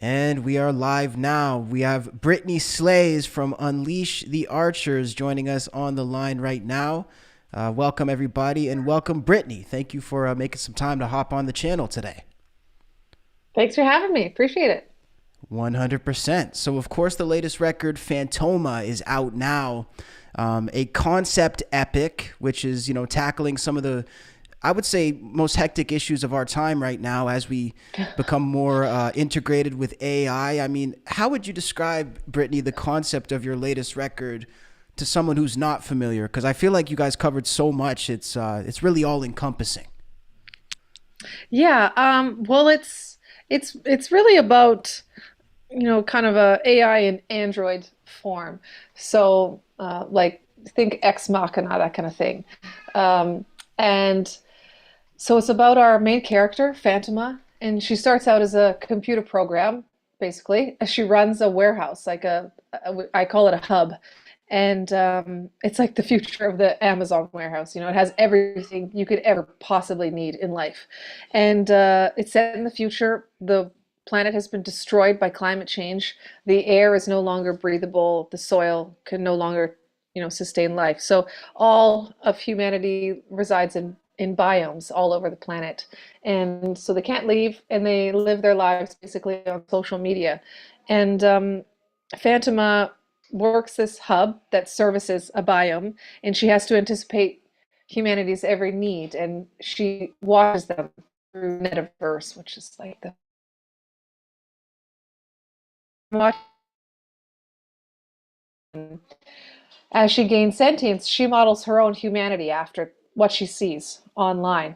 And we are live now. We have Brittney Slayes from Unleash the Archers joining us on the line right now. Welcome, everybody, and welcome, Brittney. Thank you for making some time to hop on the channel today. Thanks for having me. Appreciate it. 100%. So, of course, the latest record, Phantoma, is out now. A concept epic, which is, tackling some of the, I would say, most hectic issues of our time right now as we become more integrated with AI. I mean, how would you describe, Brittney, the concept of your latest record to someone who's not familiar? Because I feel like you guys covered so much. It's really all encompassing. Yeah, well, it's really about, kind of a AI and Android form. So, like think Ex Machina, that kind of thing. And so it's about our main character, Phantoma, and she starts out as a computer program, basically. She runs a warehouse, like I call it a hub. And it's like the future of the Amazon warehouse. It has everything you could ever possibly need in life. And it's set in the future. The planet has been destroyed by climate change. The air is no longer breathable. The soil can no longer, sustain life. So all of humanity resides in biomes all over the planet. And so they can't leave, and they live their lives basically on social media. And Phantoma works this hub that services a biome, and she has to anticipate humanity's every need, and she watches them through metaverse, which is like the watch. As she gains sentience, she models her own humanity after what she sees online.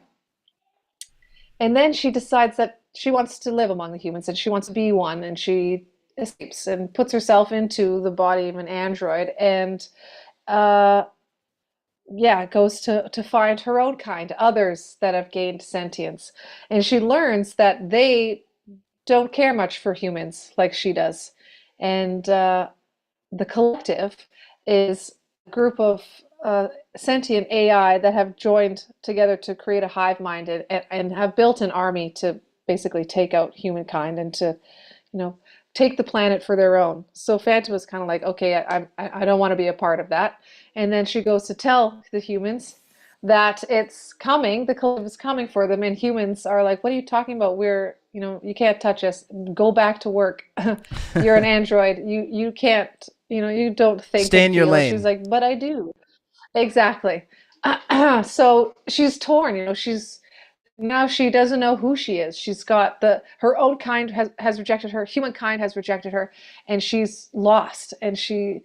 And then she decides that she wants to live among the humans and she wants to be one, and she escapes and puts herself into the body of an android, and goes to find her own kind, others that have gained sentience. And she learns that they don't care much for humans like she does. And the collective is a group of sentient AI that have joined together to create a hive mind, and have built an army to basically take out humankind and to, take the planet for their own. So Phantom was kind of like, okay, I don't want to be a part of that. And then she goes to tell the humans that it's coming, the collective is coming for them, and humans are like, what are you talking about? We're, you can't touch us. Go back to work. You're an android. You can't, you don't think Stay and in your feel. She's lane. like, but I do. Exactly. So she's torn, she's now she doesn't know who she is. She's got her own kind has rejected her, humankind has rejected her, and she's lost. And she,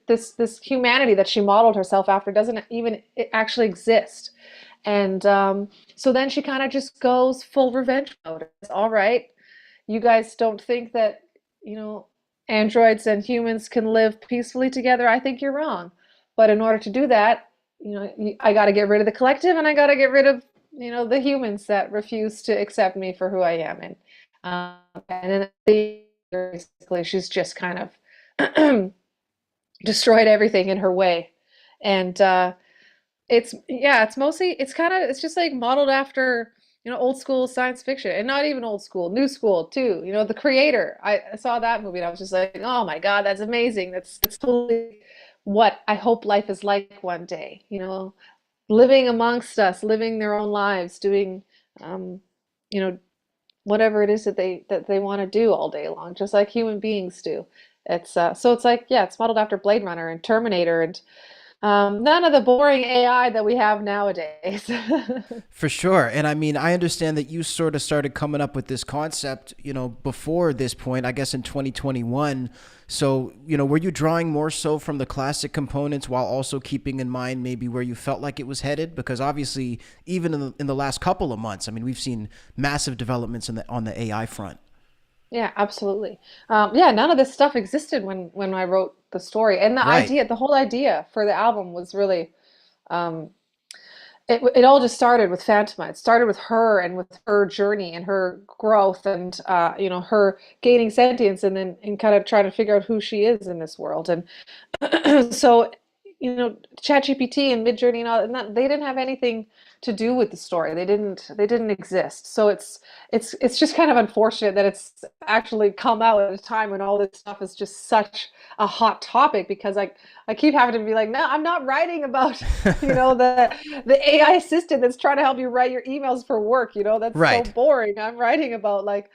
this humanity that she modeled herself after doesn't even actually exist. And so then she kind of just goes full revenge mode. It's all right. You guys don't think that, androids and humans can live peacefully together. I think you're wrong. But in order to do that, I got to get rid of the collective, and I got to get rid of, the humans that refuse to accept me for who I am. And then basically she's just kind of destroyed everything in her way. And it's just like modeled after, old school science fiction, and not even old school, new school too. The Creator. I saw that movie and I was just like, oh my God, that's amazing. That's totally what I hope life is like one day, living amongst us, living their own lives, doing, you know, whatever it is that they want to do all day long, just like human beings do. It's so it's like, yeah, it's modeled after Blade Runner and Terminator, and none of the boring AI that we have nowadays. For sure. And I mean, I understand that you sort of started coming up with this concept, before this point, I guess in 2021. So, were you drawing more so from the classic components while also keeping in mind maybe where you felt like it was headed? Because obviously, even in the last couple of months, I mean, we've seen massive developments on the AI front. Yeah, absolutely. Yeah, none of this stuff existed when I wrote the story, and Right. the whole idea for the album was really, um, it all just started with Phantoma. It started with her and with her journey and her growth, and her gaining sentience, and then and kind of trying to figure out who she is in this world. And so ChatGPT and Midjourney and all, and they didn't have anything to do with the story. They didn't exist. So it's just kind of unfortunate that it's actually come out at a time when all this stuff is just such a hot topic, because I keep having to be like, no, I'm not writing about, the AI assistant that's trying to help you write your emails for work. That's so Right. boring. I'm writing about like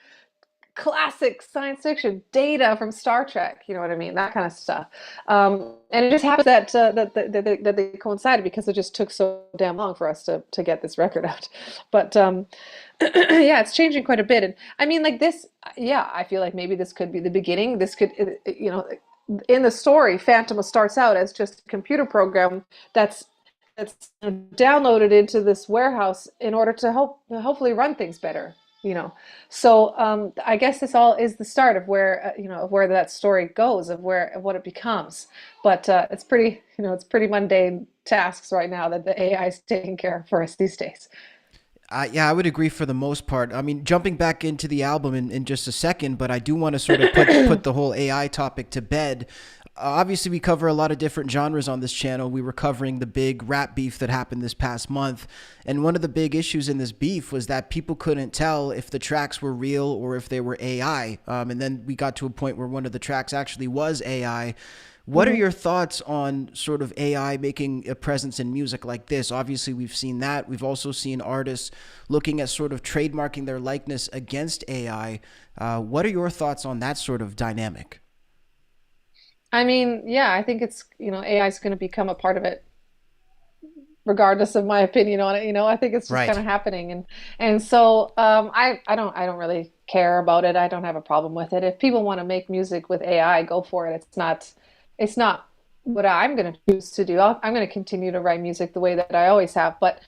classic science fiction data from Star Trek, you know what I mean, that kind of stuff. And it just happens that they coincided, because it just took so damn long for us to get this record out. But yeah, it's changing quite a bit. And I mean, like this, yeah, I feel like maybe this could be the beginning. This could, in the story, Phantom starts out as just a computer program that's downloaded into this warehouse in order to hopefully run things better. So I guess this all is the start of where of where that story goes, of what it becomes. But it's pretty mundane tasks right now that the AI is taking care of for us these days. Yeah, I would agree for the most part. I mean, jumping back into the album in just a second, but I do want to sort of put the whole AI topic to bed. Obviously, we cover a lot of different genres on this channel. We were covering the big rap beef that happened this past month. And one of the big issues in this beef was that people couldn't tell if the tracks were real or if they were AI. And then we got to a point where one of the tracks actually was AI. What are your thoughts on sort of AI making a presence in music like this? Obviously, we've seen that. We've also seen artists looking at sort of trademarking their likeness against AI. What are your thoughts on that sort of dynamic? I mean, yeah, I think it's, AI is going to become a part of it, regardless of my opinion on it. I think it's just Right. kind of happening, and so I don't really care about it. I don't have a problem with it. If people want to make music with AI, go for it. It's not what I'm going to choose to do. I'm going to continue to write music the way that I always have. But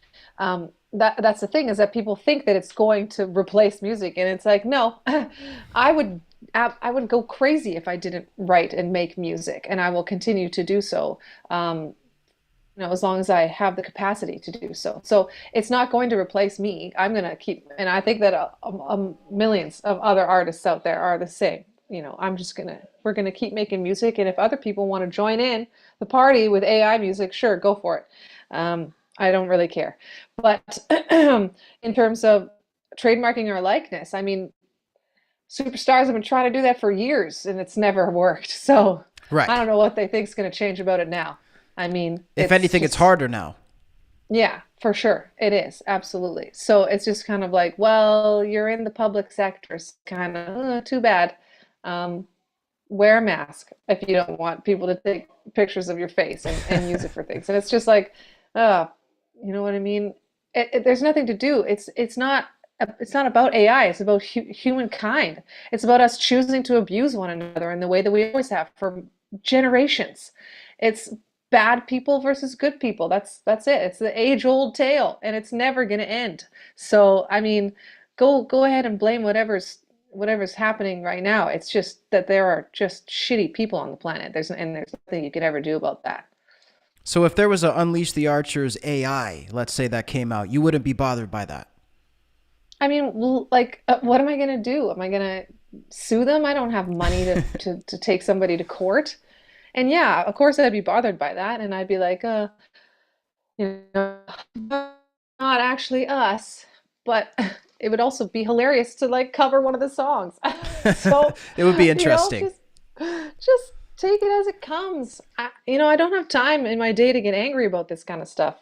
that's the thing, is that people think that it's going to replace music, and it's like, no. I would I would go crazy if I didn't write and make music, and I will continue to do so. As long as I have the capacity to do so. So it's not going to replace me. I'm going to keep, and I think that millions of other artists out there are the same. We're going to keep making music. And if other people want to join in the party with AI music, sure, go for it. I don't really care. But in terms of trademarking our likeness, I mean, superstars have been trying to do that for years and it's never worked. So I Right. don't know what they think is going to change about it now. I mean, If it's anything, it's just, harder now. yeah, for sure. It is. Absolutely. So it's just kind of like, well, you're in the public sector. It's kind of too bad. Um, Wear a mask if you don't want people to take pictures of your face and use it for things. And it's just like, uh, you know what I mean? There's nothing to do. It's not about AI. It's about humankind. It's about us choosing to abuse one another in the way that we always have for generations. It's bad people versus good people. That's it. It's the age-old tale, and it's never going to end. So, I mean, go ahead and blame whatever's happening right now. It's just that there are just shitty people on the planet. There's nothing you could ever do about that. So if there was a Unleash the Archers AI, let's say that came out, you wouldn't be bothered by that. I mean, well, like, what am I going to do? Am I going to sue them? I don't have money to take somebody to court. And yeah, of course I'd be bothered by that. And I'd be like, not actually us, but it would also be hilarious to like cover one of the songs. So, It would be you know, interesting. just just take it as it comes. I don't have time in my day to get angry about this kind of stuff.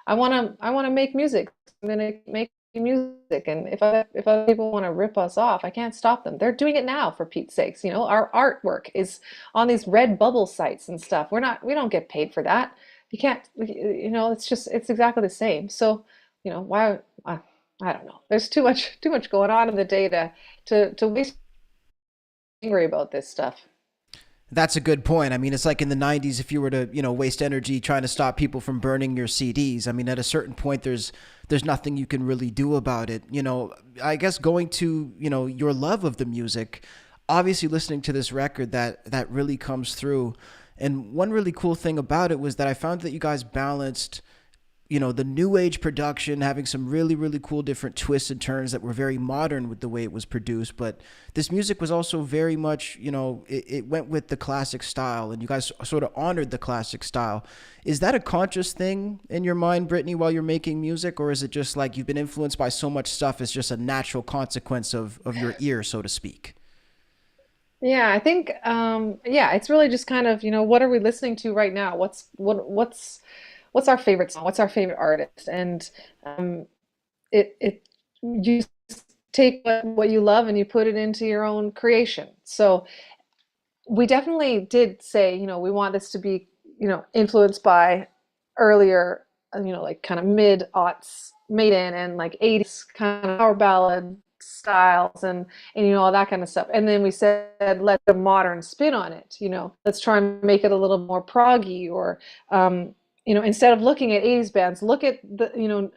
I want to make music. I'm gonna make music, and if other people want to rip us off, I can't stop them. They're doing it now, for Pete's sakes. Our artwork is on these red bubble sites and stuff. We don't get paid for that. You can't. It's exactly the same. So, why? I don't know. There's too much going on in the data to waste angry about this stuff. That's a good point. I mean, it's like in the 90s, if you were to, waste energy trying to stop people from burning your CDs. I mean, at a certain point, there's nothing you can really do about it. I guess going to, your love of the music, obviously listening to this record, that really comes through. And one really cool thing about it was that I found that you guys balanced, the new age production, having some really, really cool different twists and turns that were very modern with the way it was produced. But this music was also very much, it went with the classic style, and you guys sort of honored the classic style. Is that a conscious thing in your mind, Brittney, while you're making music? Or is it just like you've been influenced by so much stuff, it's just a natural consequence of your ear, so to speak? Yeah, I think yeah, it's really just kind of, what are we listening to right now? What's our favorite song? What's our favorite artist? And um it you take what you love and you put it into your own creation. So we definitely did say, we want this to be, influenced by earlier, like kind of mid-aughts Maiden and like 80s kind of power ballad styles and all that kind of stuff. And then we said, let a modern spin on it, let's try and make it a little more proggy or, instead of looking at 80s bands, look at the,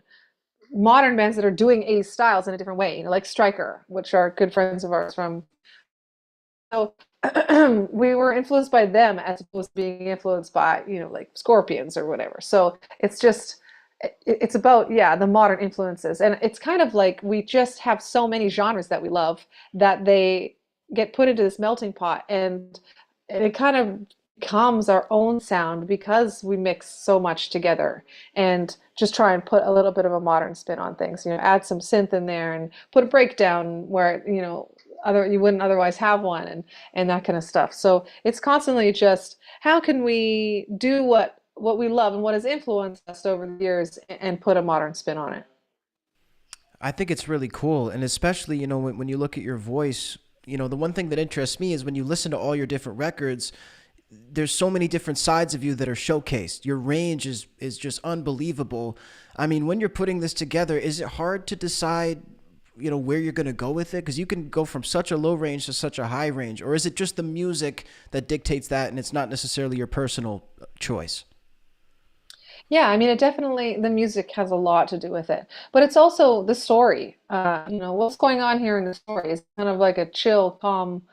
modern bands that are doing 80s styles in a different way, like Stryker, which are good friends of ours from. So we were influenced by them as opposed to being influenced by, like Scorpions or whatever. So it's just, it's about, yeah, the modern influences. And it's kind of like we just have so many genres that we love that they get put into this melting pot and it kind of becomes our own sound because we mix so much together and just try and put a little bit of a modern spin on things, add some synth in there and put a breakdown where, other you wouldn't otherwise have one and that kind of stuff. So it's constantly just how can we do what we love and what has influenced us over the years and put a modern spin on it. I think it's really cool. And especially, when you look at your voice, the one thing that interests me is when you listen to all your different records, there's so many different sides of you that are showcased. Your range is just unbelievable. I mean, when you're putting this together, is it hard to decide, where you're going to go with it? Because you can go from such a low range to such a high range. Or is it just the music that dictates that and it's not necessarily your personal choice? Yeah, I mean, it definitely, the music has a lot to do with it, but it's also the story. What's going on here in the story? Is it kind of like a chill, calm,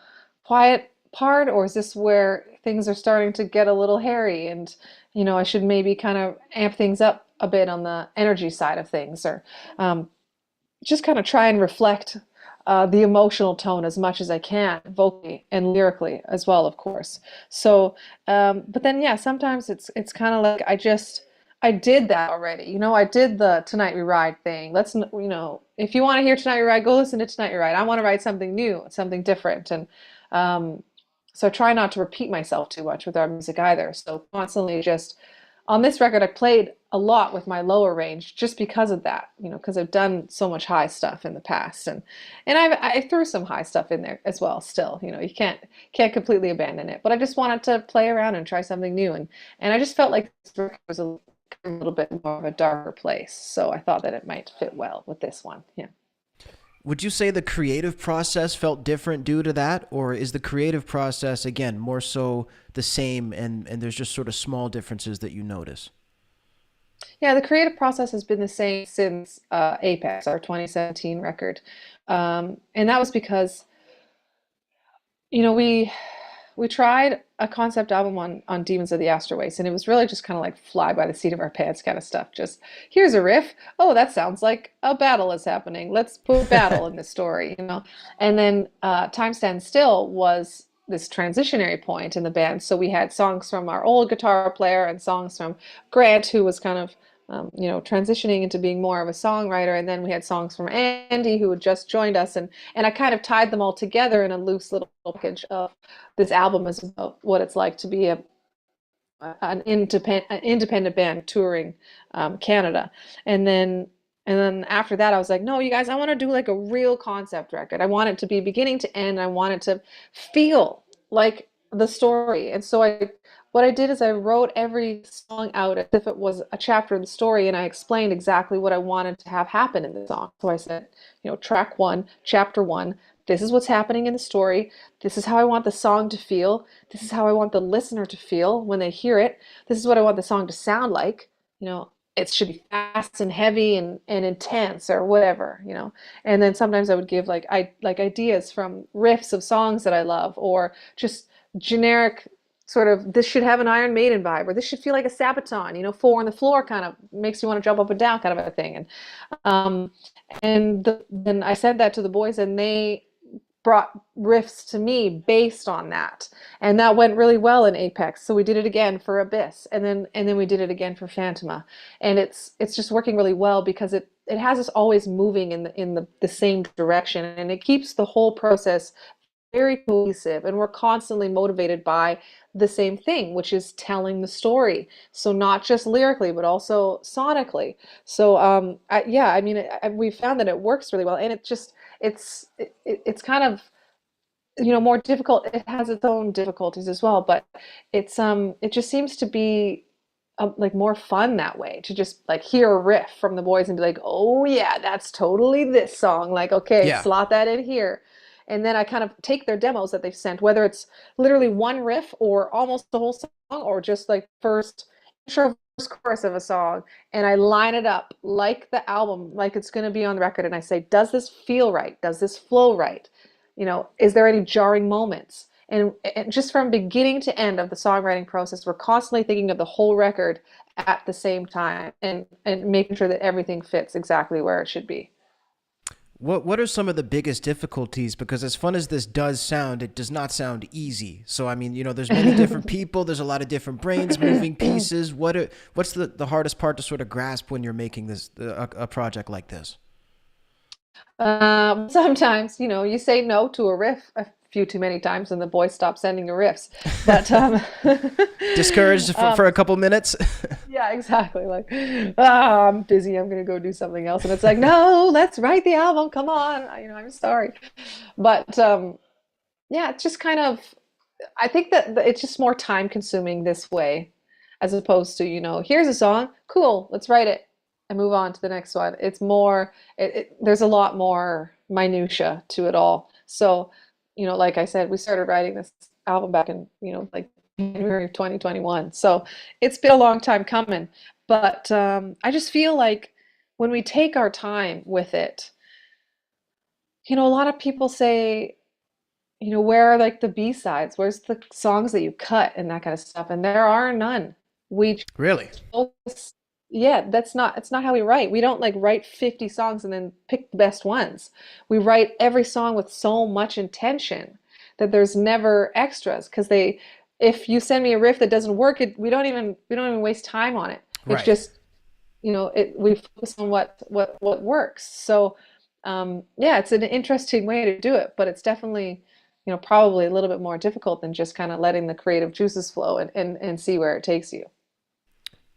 quiet part, or is this where things are starting to get a little hairy and, I should maybe kind of amp things up a bit on the energy side of things, or um, just kind of try and reflect the emotional tone as much as I can, vocally and lyrically as well, of course. So, but then yeah, sometimes it's kind of like I did that already. I did the Tonight We Ride thing. If you want to hear Tonight We Ride, go listen to Tonight We Ride. I want to write something new, something different, and um, so I try not to repeat myself too much with our music either. So constantly just on this record, I played a lot with my lower range just because of that, because I've done so much high stuff in the past, and I threw some high stuff in there as well. Still, you can't completely abandon it, but I just wanted to play around and try something new, and I just felt like this record was a little bit more of a darker place, so I thought that it might fit well with this one. Yeah. Would you say the creative process felt different due to that? Or is the creative process, again, more so the same and there's just sort of small differences that you notice? Yeah, the creative process has been the same since Apex, our 2017 record. And that was because, we tried a concept album on Demons of the Asterways, and it was really just kind of like fly by the seat of our pants kind of stuff. Just here's a riff. Oh, that sounds like a battle is happening. Let's put battle in the story. And then Time Stands Still was this transitionary point in the band. So we had songs from our old guitar player and songs from Grant, who was kind of transitioning into being more of a songwriter. And then we had songs from Andy, who had just joined us. And I kind of tied them all together in a loose little package of this album is about what it's like to be an independent band touring Canada. And then and then after that, I was like, no, you guys, I want to do like a real concept record. I want it to be beginning to end. I want it to feel like the story. And so what I did is I wrote every song out as if it was a chapter of the story, and I explained exactly what I wanted to have happen in the song. So I said, track one, chapter one, this is what's happening in the story. This is how I want the song to feel. This is how I want the listener to feel when they hear it. This is what I want the song to sound like. It should be fast and heavy and intense or whatever. And then sometimes I would give like ideas from riffs of songs that I love, or just generic sort of, this should have an Iron Maiden vibe, or this should feel like a Sabaton, four on the floor kind of makes you want to jump up and down kind of a thing. Um, then I said that to the boys, and they brought riffs to me based on that, and that went really well in Apex. So we did it again for Abyss, and then we did it again for Phantoma, and it's just working really well because it has us always moving in the same direction, and it keeps the whole process very cohesive, and we're constantly motivated by the same thing, which is telling the story. So not just lyrically, but also sonically. So yeah, I mean, we found that it works really well, and it's kind of, more difficult. It has its own difficulties as well, but it just seems to be like more fun that way, to just like hear a riff from the boys and be like, oh yeah, that's totally this song. Like, okay, Yeah. slot that in here. And then I kind of take their demos that they've sent, whether it's literally one riff or almost the whole song, or just like first intro, first chorus of a song, and I line it up like the album, like it's going to be on the record. And I say, does this feel right? Does this flow right? Is there any jarring moments? And just from beginning to end of the songwriting process, we're constantly thinking of the whole record at the same time, and making sure that everything fits exactly where it should be. What are some of the biggest difficulties? Because as fun as this does sound, it does not sound easy. So I mean, there's many different people, there's a lot of different brains, moving pieces. What's the hardest part to sort of grasp when you're making a project like this? Sometimes, you say no to a riff a few too many times, and the boys stop sending you riffs. But Discouraged for a couple minutes. yeah, exactly. Like, I'm busy. I'm gonna go do something else, and it's like, no, let's write the album. Come on. I'm sorry, but yeah, it's just kind of. I think that it's just more time consuming this way, as opposed to, here's a song, cool, let's write it and move on to the next one. It's more, there's a lot more minutia to it all. So, like I said, we started writing this album back in, like January of 2021. So it's been a long time coming. But I just feel like when we take our time with it, a lot of people say, where are like the B-sides? Where's the songs that you cut and that kind of stuff? And there are none. We Really? focus, yeah, it's not how we write. We don't like write 50 songs and then pick the best ones. We write every song with so much intention that there's never extras, because if you send me a riff that doesn't work, we don't even waste time on it. It's Right. just, we focus on what works. So yeah, it's an interesting way to do it, but it's definitely, probably a little bit more difficult than just kind of letting the creative juices flow and see where it takes you.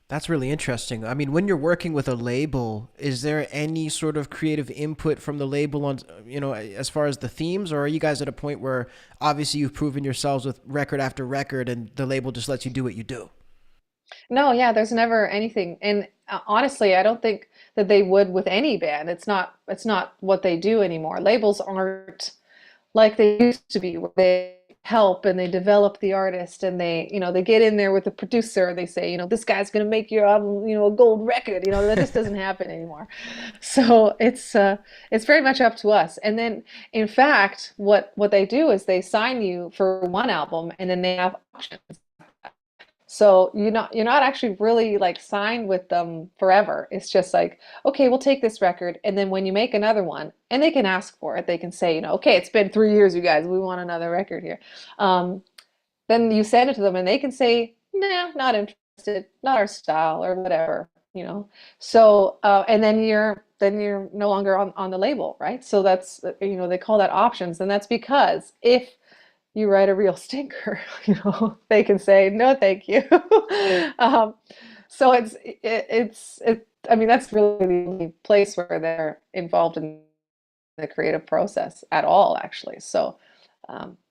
That's really interesting. I mean, when you're working with a label, is there any sort of creative input from the label on, as far as the themes, or are you guys at a point where obviously you've proven yourselves with record after record and the label just lets you do what you do? No, yeah, there's never anything. And honestly, I don't think that they would with any band. It's not what they do anymore. Labels aren't like they used to be, where they help and they develop the artist, and they get in there with the producer, and they say, this guy's going to make your album, a gold record. That just doesn't happen anymore. So it's very much up to us. And then in fact, what they do is they sign you for one album, and then they have options. So you're not actually really like signed with them forever. It's just like, okay, we'll take this record, and then when you make another one, and they can ask for it, they can say, okay, it's been 3 years, you guys, we want another record here. Then you send it to them, and they can say, nah, not interested, not our style, or whatever. So and then you're no longer on the label, right? So that's, they call that options, and that's because if you write a real stinker, they can say, no, thank you. um, so I mean, that's really the only place where they're involved in the creative process at all, actually. So,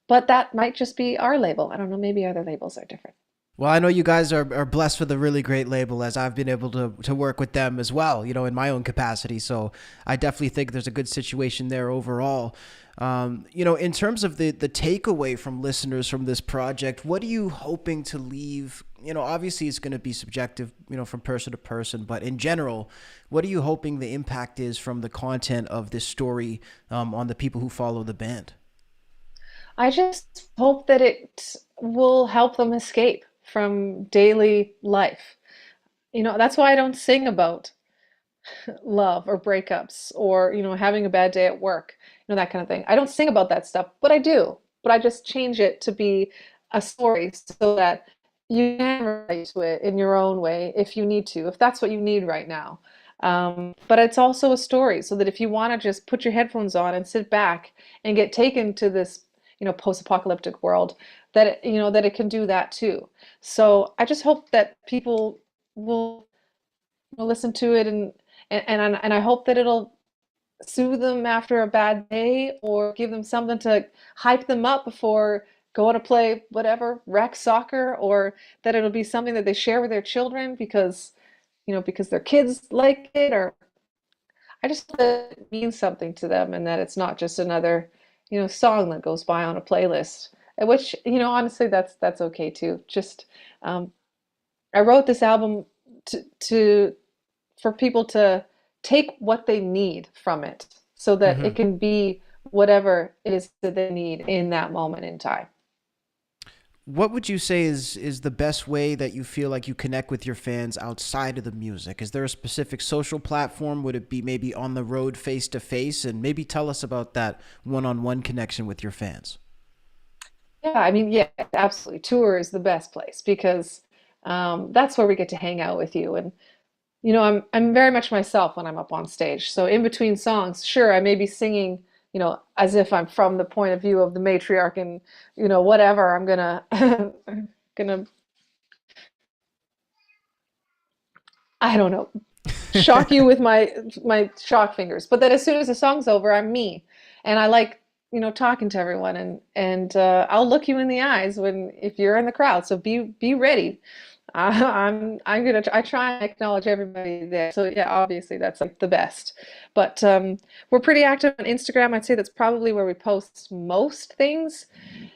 but that might just be our label. I don't know, maybe other labels are different. Well, I know you guys are blessed with a really great label, as I've been able to work with them as well, in my own capacity. So I definitely think there's a good situation there overall. In terms of the takeaway from listeners from this project, what are you hoping to leave? Obviously it's going to be subjective, from person to person, but in general, what are you hoping the impact is from the content of this story, on the people who follow the band? I just hope that it will help them escape from daily life. That's why I don't sing about love or breakups or, having a bad day at work, that kind of thing. I don't sing about that stuff, but I do. But I just change it to be a story so that you can relate to it in your own way if you need to, if that's what you need right now. But it's also a story so that if you want to just put your headphones on and sit back and get taken to this, post-apocalyptic world, that it can do that too. So I just hope that people will listen to it and I hope that it'll soothe them after a bad day or give them something to hype them up before going to play whatever rec soccer, or that it'll be something that they share with their children because their kids like it, or I just hope that it means something to them and that it's not just another song that goes by on a playlist, which honestly that's okay too. Just um, I wrote this album to for people to take what they need from it so that Hmm. it can be whatever it is that they need in that moment in time. What would you say is the best way that you feel like you connect with your fans outside of the music? Is there a specific social platform? Would it be maybe on the road face to face? And maybe tell us about that one-on-one connection with your fans. Yeah, I mean, yeah, absolutely. Tour is the best place because that's where we get to hang out with you. And I'm very much myself when I'm up on stage. So in between songs, sure, I may be singing, as if I'm from the point of view of the matriarch and, whatever. I'm gonna gonna I don't know, shock you with my shock fingers. But then as soon as the song's over, I'm me, and I like talking to everyone, and I'll look you in the eyes when if you're in the crowd. So be ready. I try and acknowledge everybody there. So yeah, obviously that's like the best. But we're pretty active on Instagram. I'd say that's probably where we post most things.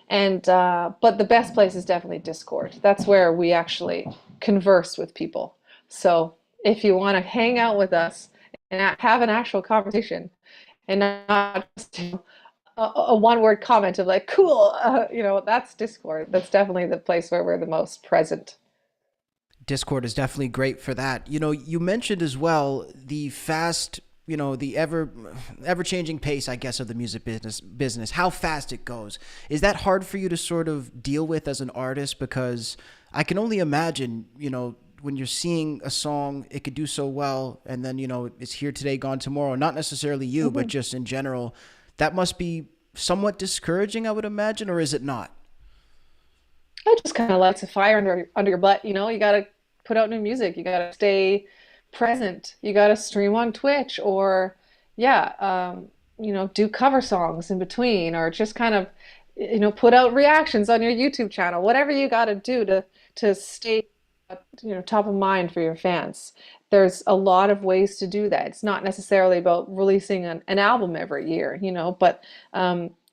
And but the best place is definitely Discord. That's where we actually converse with people. So if you want to hang out with us and have an actual conversation and not just a one-word comment of like cool, that's Discord. That's definitely the place where we're the most present. Discord is definitely great for that. You mentioned as well the fast, the ever changing pace, I guess, of the music business, how fast it goes. Is that hard for you to sort of deal with as an artist? Because I can only imagine, when you're seeing a song, it could do so well, and then, it's here today, gone tomorrow. Not necessarily you, but Mhm. just in general. That must be somewhat discouraging, I would imagine, or is it not? It just kind of lights a fire under your butt. You got to put out new music. You got to stay present. You got to stream on Twitch or, yeah, do cover songs in between, or just kind of, put out reactions on your YouTube channel. Whatever you got to do to stay, top of mind for your fans. There's a lot of ways to do that. It's not necessarily about releasing an album every year, but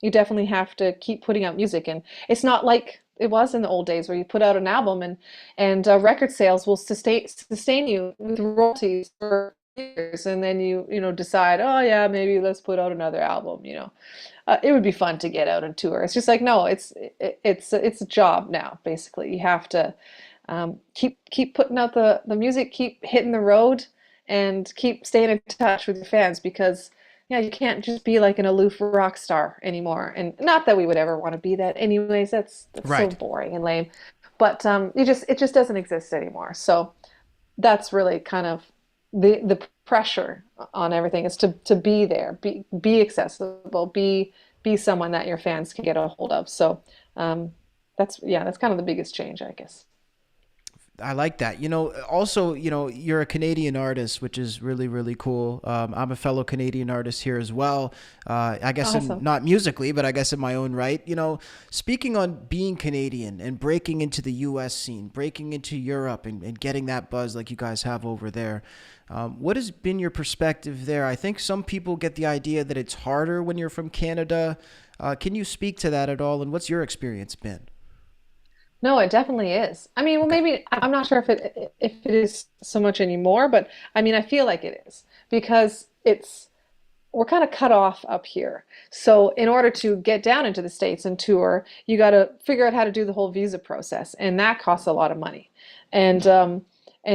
you definitely have to keep putting out music. And it's not like it was in the old days where you put out an album and record sales will sustain you with royalties for years, and then you decide, oh yeah, maybe let's put out another album. It would be fun to get out and tour. It's just like no, it's a job now. Basically, you have to keep putting out the music, keep hitting the road, and keep staying in touch with your fans because yeah, you can't just be like an aloof rock star anymore. And not that we would ever want to be that anyways. That's so Right. boring and lame. But it just doesn't exist anymore. So that's really kind of the pressure on everything is to be there, be accessible, be someone that your fans can get a hold of. So that's kind of the biggest change, I guess. I like that. Also, you're a Canadian artist, which is really, really cool. I'm a fellow Canadian artist here as well. I guess Awesome. not musically, but I guess in my own right. Speaking on being Canadian and breaking into the US scene, breaking into Europe and getting that buzz like you guys have over there. What has been your perspective there? I think some people get the idea that it's harder when you're from Canada. Can you speak to that at all? And what's your experience been? No, it definitely is. I mean, well, Okay. maybe I'm not sure if it is so much anymore, but I mean, I feel like it is because we're kind of cut off up here. So in order to get down into the States and tour, you got to figure out how to do the whole visa process, and that costs a lot of money. And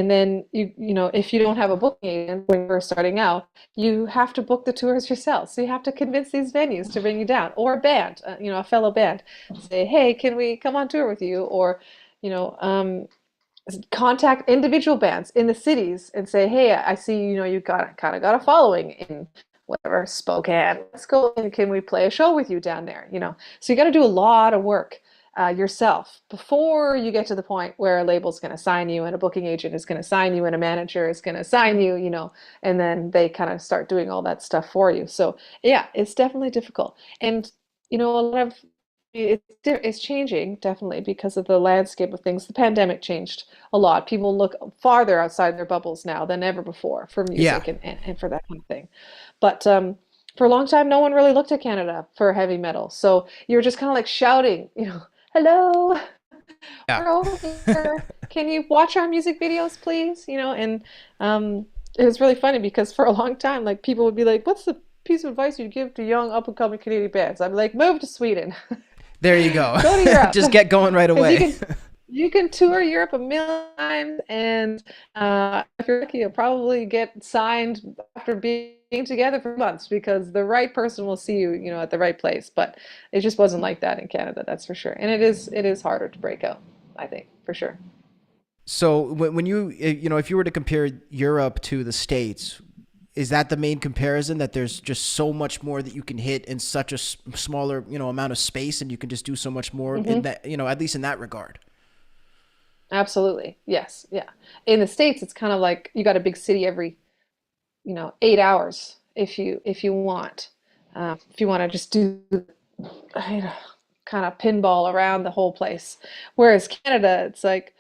then you know, if you don't have a booking agent when you're starting out, you have to book the tours yourself. So you have to convince these venues to bring you down, or a band, you know, a fellow band, say, hey, can we come on tour with you? Or you know, contact individual bands in the cities and say, hey, I see, you know, you got kind of got a following in whatever Spokane. Let's go and can we play a show with you down there? You know, so you got to do a lot of work yourself before you get to the point where a label's going to sign you and a booking agent is going to sign you and a manager is going to sign you, you know, and then they kind of start doing all that stuff for you. So yeah, it's definitely difficult. And you know, a lot of it's changing definitely because of the landscape of things. The pandemic changed a lot. People look farther outside their bubbles now than ever before for Yeah. music and for that kind of thing. But for a long time, no one really looked at Canada for heavy metal. So you're just kind of like shouting, you know, hello, Yeah. we're over here. Can you watch our music videos, please? You know, and it was really funny because for a long time, like people would be like, what's the piece of advice you'd give to young up and coming Canadian bands? I'd be like, move to Sweden. There you go. Go to Europe. Just get going right Because away. you can tour Europe a million times, and if you're lucky, you'll probably get signed after being together for months because the right person will see you, you know, at the right place. But it just wasn't like that in Canada, that's for sure. And it is harder to break out, I think, for sure. So when you you know, if you were to compare Europe to the States, is that the main comparison, that there's just so much more that you can hit in such a smaller, you know, amount of space, and you can just do so much more in Hmm. that, you know, at least in that regard? Absolutely. Yes. Yeah. In the States, it's kind of like you got a big city every, you know, 8 hours if you want. If you want to just do you know, kind of pinball around the whole place. Whereas Canada, it's like,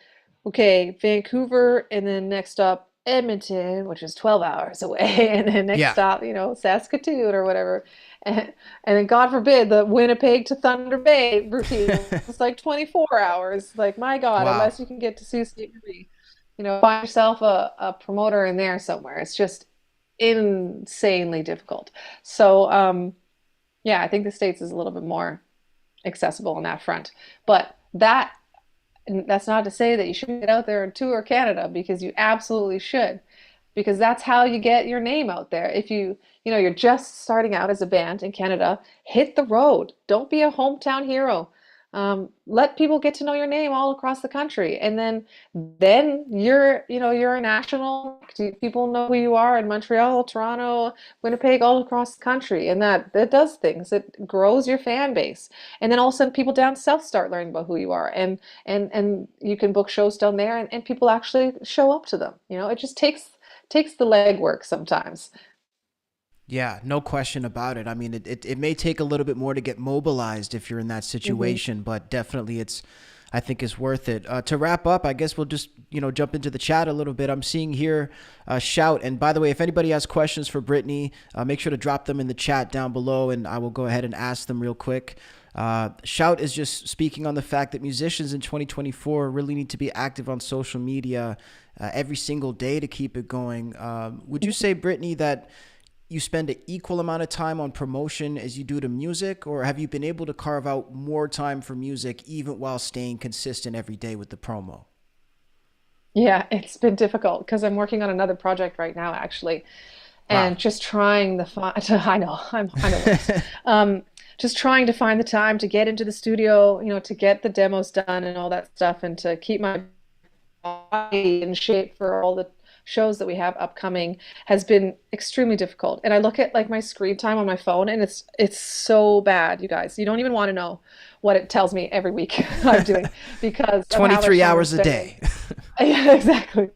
okay, Vancouver, and then next stop Edmonton, which is 12 hours away, and then next Yeah. stop, you know, Saskatoon or whatever. And then God forbid the Winnipeg to Thunder Bay routine is like 24 hours. Like, my God, Wow. unless you can get to Sault Ste. Marie, you know, find yourself a promoter in there somewhere. It's just insanely difficult. So, yeah, I think the States is a little bit more accessible on that front. But that's not to say that you shouldn't get out there and tour Canada, because you absolutely should, because that's how you get your name out there. If you know, you're just starting out as a band in Canada, hit the road. Don't be a hometown hero. Let people get to know your name all across the country, and then you're, you know, you're a national. People know who you are in Montreal, Toronto, Winnipeg, all across the country, and that does things. It grows your fan base, and then all of a sudden people down south start learning about who you are, and you can book shows down there, and people actually show up to them. You know, it just takes the legwork sometimes. Yeah, no question about it. I mean, it may take a little bit more to get mobilized if you're in that Hmm. situation, but definitely I think it's worth it. To wrap up, I guess we'll just, you know, jump into the chat a little bit. I'm seeing here Shout. And by the way, if anybody has questions for Brittney, make sure to drop them in the chat down below, and I will go ahead and ask them real quick. Shout is just speaking on the fact that musicians in 2024 really need to be active on social media every single day to keep it going. Would you say, Brittney, that you spend an equal amount of time on promotion as you do to music, or have you been able to carve out more time for music even while staying consistent every day with the promo? Yeah, it's been difficult because I'm working on another project right now, actually, Wow. and just trying the fi to, I know, I'm the worst. Just trying to find the time to get into the studio, you know, to get the demos done and all that stuff, and to keep my body in shape for all the shows that we have upcoming has been extremely difficult. And I look at like my screen time on my phone, and it's so bad, you guys. You don't even want to know what it tells me every week I'm doing, because of how much 23 time I'm hours a spending. day. Yeah, exactly.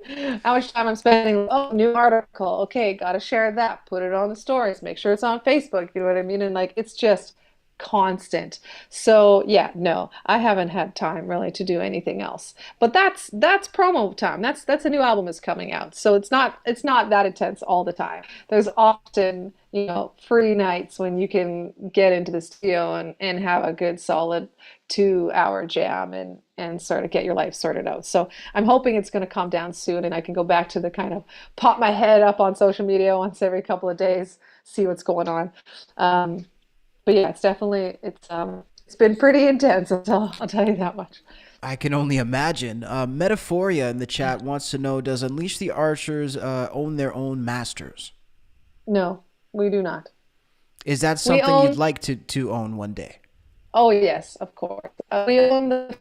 How much time I'm spending. Oh, new article. Okay, gotta share that. Put it on the stories. Make sure it's on Facebook. You know what I mean? And like, it's just constant. So yeah, no, I haven't had time really to do anything else. But that's promo time. That's a new album is coming out. So it's not that intense all the time. There's often, you know, free nights when you can get into the studio and have a good solid 2 hour jam and sort of get your life sorted out. So I'm hoping it's going to calm down soon, and I can go back to the kind of pop my head up on social media once every couple of days see what's going on. But yeah, it's been pretty intense. I'll tell you that much. I can only imagine. Metaphoria in the chat wants to know, does Unleash the Archers own their own masters? No, we do not. Is that We something you'd own, like to own one day? oh yes, of course. We own the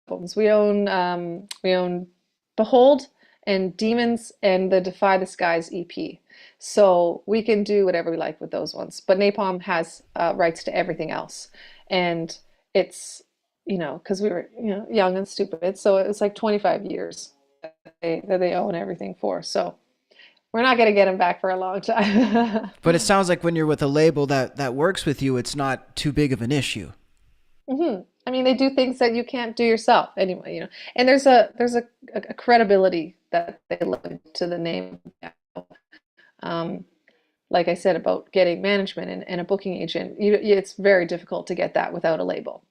albums. We own Behold and Demons and the Defy the Skies EP. So we can do whatever we like with those ones. But Napalm has rights to everything else. And it's, because we were, young and stupid. So it was like 25 years that they own everything for. So we're not going to get them back for a long time. But it sounds like when you're with a label that works with you, it's not too big of an issue. I mean, they do things that you can't do yourself anyway. And there's a credibility that they lend to the name. Like I said about getting management and a booking agent, it's very difficult to get that without a label.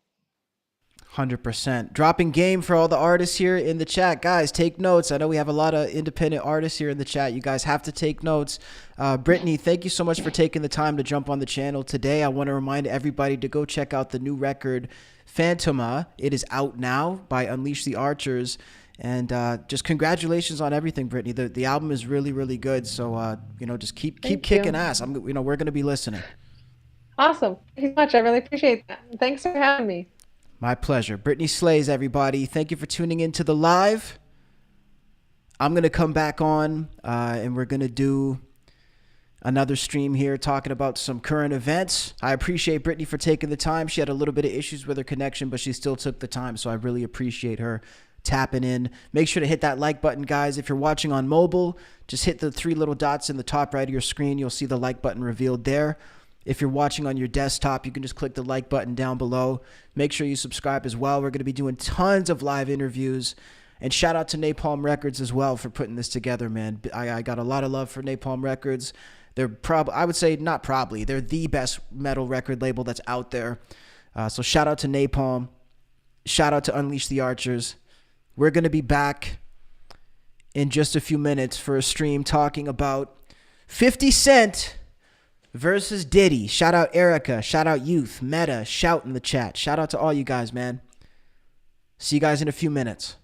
100%. Dropping game for all the artists here in the chat. Guys, take notes. I know we have a lot of independent artists here in the chat. You guys have to take notes. Brittney, thank you so much for taking the time to jump on the channel today. I want to remind everybody to go check out the new record, Phantoma. It is out now by Unleash the Archers. And just congratulations on everything, Brittney. The album is really, really good. So, just keep kicking ass. We're going to be listening. Awesome. Thank you so much. I really appreciate that. Thanks for having me. My pleasure. Brittney Slayes, everybody. Thank you for tuning in to the live. I'm going to come back on and we're going to do another stream here talking about some current events. I appreciate Brittney for taking the time. She had a little bit of issues with her connection, but she still took the time. So I really appreciate her tapping in. Make sure to hit that like button, guys. If you're watching on mobile, just hit the 3 little dots in the top right of your screen. You'll see the like button revealed there. If you're watching on your desktop, you can just click the like button down below. Make sure you subscribe as well. We're going to be doing tons of live interviews. And shout out to Napalm Records as well for putting this together, man. I got a lot of love for Napalm Records. They're I would say not probably, they're the best metal record label that's out there. So shout out to Napalm. Shout out to Unleash the Archers. We're going to be back in just a few minutes for a stream talking about 50 Cent versus Diddy. Shout out Erica. Shout out Youth. Meta. Shout in the chat. Shout out to all you guys, man. See you guys in a few minutes.